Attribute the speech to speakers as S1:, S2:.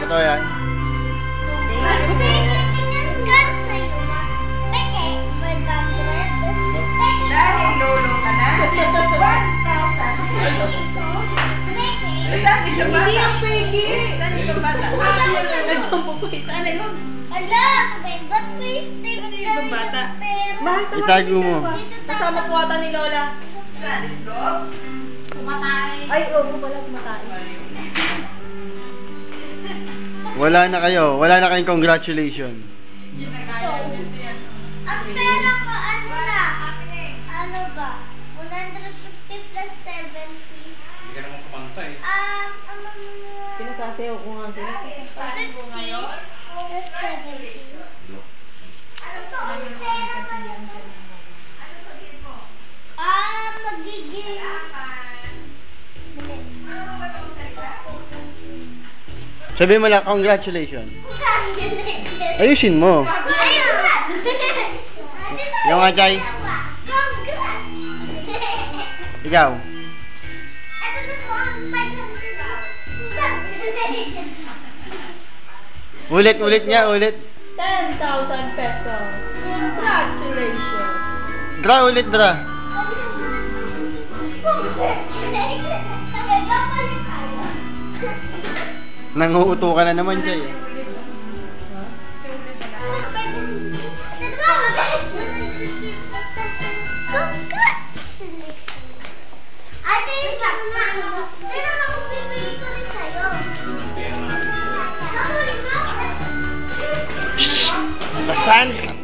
S1: Totoo yan.
S2: Dahil lolo ka na. 1,000. Saan isang bata?
S3: Hindi yung pegi.
S2: Saan isang bata?
S3: Saan yun?
S4: Ala, ba't may stick
S3: Ibang bata. Mahal to.
S1: Itago mo.
S3: Kasama po ata ni Lola.
S2: Saan islog?
S3: Ay, oo pala kumatay.
S1: Wala na kayo. Wala na kayong congratulations.
S4: Ang pera ko, ano na? Ano ba? 150 plus 70.
S5: Hindi ka naman kumanta eh.
S3: Pinasasayaw ko nga sila.
S4: 50 plus 70. Ano to? Ang pera pala to. Magiging...
S1: Sabihin mo lang, congratulations. Ayusin mo. Yung nga, Jai.
S4: Congrats!
S1: Ikaw.
S4: Ito na po ang 500.
S1: Ulit nga, ulit.
S3: 10,000 pesos. Congratulations.
S1: Draw ulit, draw.
S4: Congratulations! Okay, babalik tayo.
S1: Nanguuto ka na naman, Jai.
S4: Ate, yung pa nga. Pero makapipili ko rin sa'yo. Nakuli mo?
S1: Shhh! Basan!